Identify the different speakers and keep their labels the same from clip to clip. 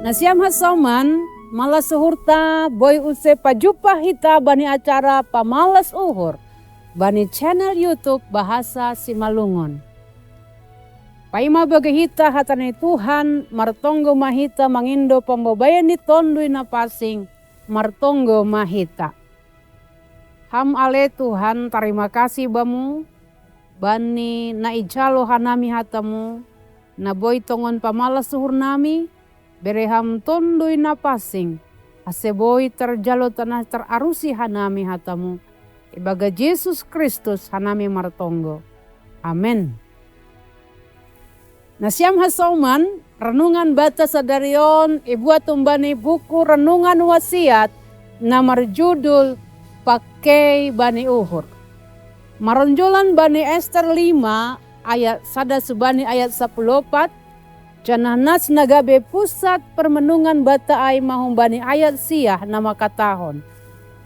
Speaker 1: Nasiam hasoman malas suhurta boy use pajupa hita bani acara pamalas uhur bani channel YouTube Bahasa Simalungun. Paima bagi hita hatani Tuhan martonggo mahita mangindo pambabayan ni tondui na pasing martonggo mahita. Ham ale Tuhan terima kasih bamu bani na ijalo hanami hatamu na boy tongon pamalas suhur nami bereham tondui na pasing ase boy terjalo tanah terarusi hanami hatamu ibaga Yesus Kristus hanami martonggo. Amin. Nasiam hasoman renungan bata sadarion ibuat tumbani buku renungan wasiat na marjudul pakai bani uhur. Maronjolan bani Ester 5 ayat sada subani ayat 14 janah nas nagabe pusat permenungan bata ai mahum bani ayat siah nama katahon.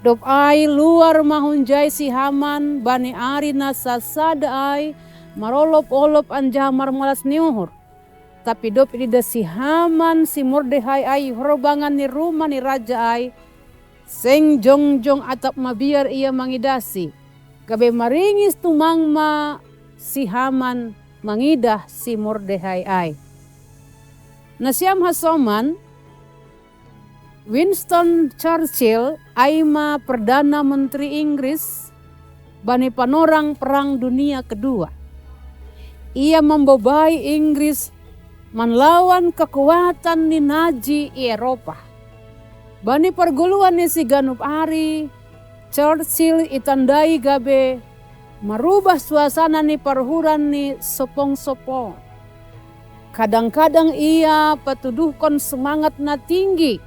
Speaker 1: Dop ai luar mahun jai si Haman bani ari nasa sada ai marolop-olop anjamar malas niuhur. Tapi dop ida si Haman si Mordehai ai horobangan ni rumah ni raja ai. Seng jongjong atap mabiar ia mangidasi. Gabe maringis tumangma si Haman mangidah si Mordehai ai. Nasiam hasoman Winston Churchill aima Perdana Menteri Inggris bani panorang Perang Dunia Kedua. Ia membabai Inggris melawan kekuatan ni Nazi Eropa. Bani perguluan ni si Ganup Ari, Churchill itandai gabe merubah suasana ni perhuran ni sopong-sopong. Kadang-kadang ia patuduhkan semangat na tinggi,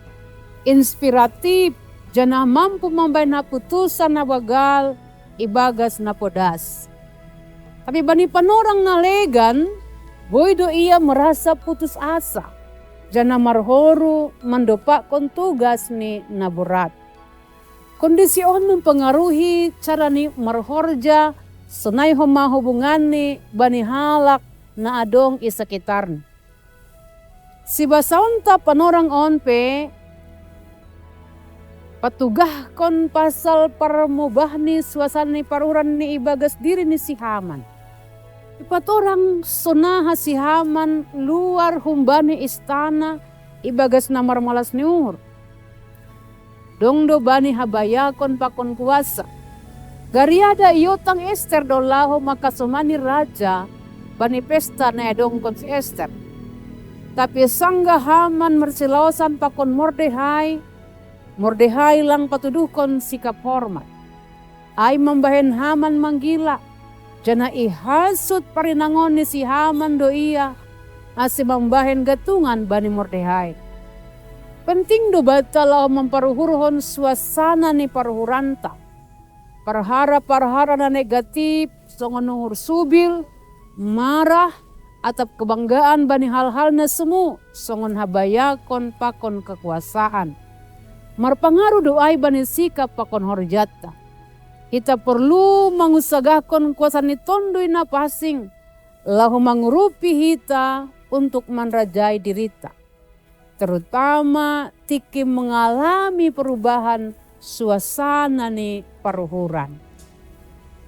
Speaker 1: inspiratif, jana mampu membain na putusan na bagal, ibagas na podas. Tapi bani panorang nalegan, boydo ia merasa putus asa. Jana marhoru mendopakkan tugas ni naburat. Kondisi on mempengaruhi cara ni marhorja senai homa hubungan ni bani halak na adong isakitarn. Si basaunta panorang on pe patugah kon pasal parmubah ni suasana ni paruran ni ibagas diri ni si Haman. Ipat orang sonaha si Haman luar humbani istana ibagas namar malas niuhur. Dongdo bani habayakon pakon kuasa. Gariada iotang Ester dolaho makasomani raja bani pesta na edongkon si Ester. Tapi sangga Haman mersilawasan pakon Mordehai. Mordehai lang patuduhkon sikap hormat. Ay membahen Haman manggila. Jana ihasut parinangon ni si Haman do iya asi membahen gatungan bani Mordehai. Penting do batalau memperhuruhon suasana ni parhuranta. Parhara-parhara na negatif songonuhur subil, marah, atap kebanggaan bani hal-hal na semu songon habayakon pakon kekuasaan. Marpangaruh doai bani sikap pakon horjata. Kita perlu mengusagakon kuasa ni tondui na pasing. Lahu mangurupi hita untuk menrajai dirita. Terutama tiki mengalami perubahan suasana ni paruhuran.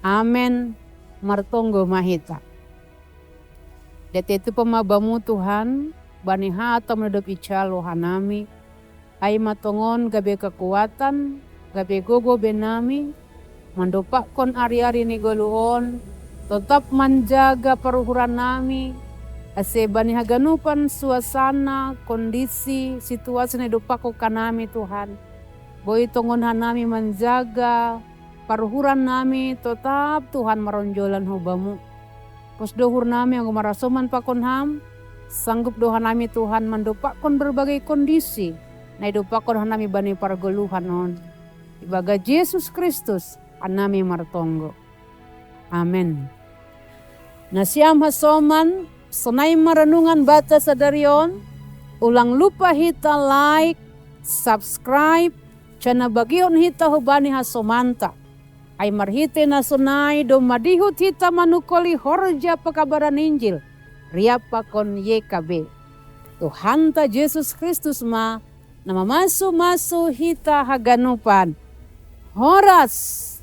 Speaker 1: Amen. Martonggo mahita. Dete itu pemabamu Tuhan. Bani hata menedop icalo hanami. Ay matongon gabe kekuatan. Gabe gogo benami. Mandopakon ari-ari ni goluon, tetap menjaga peruhuran nami, ase bani haganupan suasana, kondisi, situasi ni dopako kanami Tuhan. Boy tongon hanami menjaga peruhuran nami, tetap Tuhan maronjolan hobamu. Pos dohur nami yang marasoman pakon ham, sanggup doha nami Tuhan mendopakon berbagai kondisi, na dopakon hanami bani pargoluhan on. Ibaga Yesus Kristus, anami martonggo. Amen. Nasiam hasoman, senai merenungan bata sadarion, ulang lupa hita like, subscribe, cana bagion hita hubani hasomanta. Ay marhite na sunai do madihut hita manukoli horja pakabaran Injil, riapa kon YKB. Tuhan ta Yesus Kristus ma nama masu hita haganupan. Horas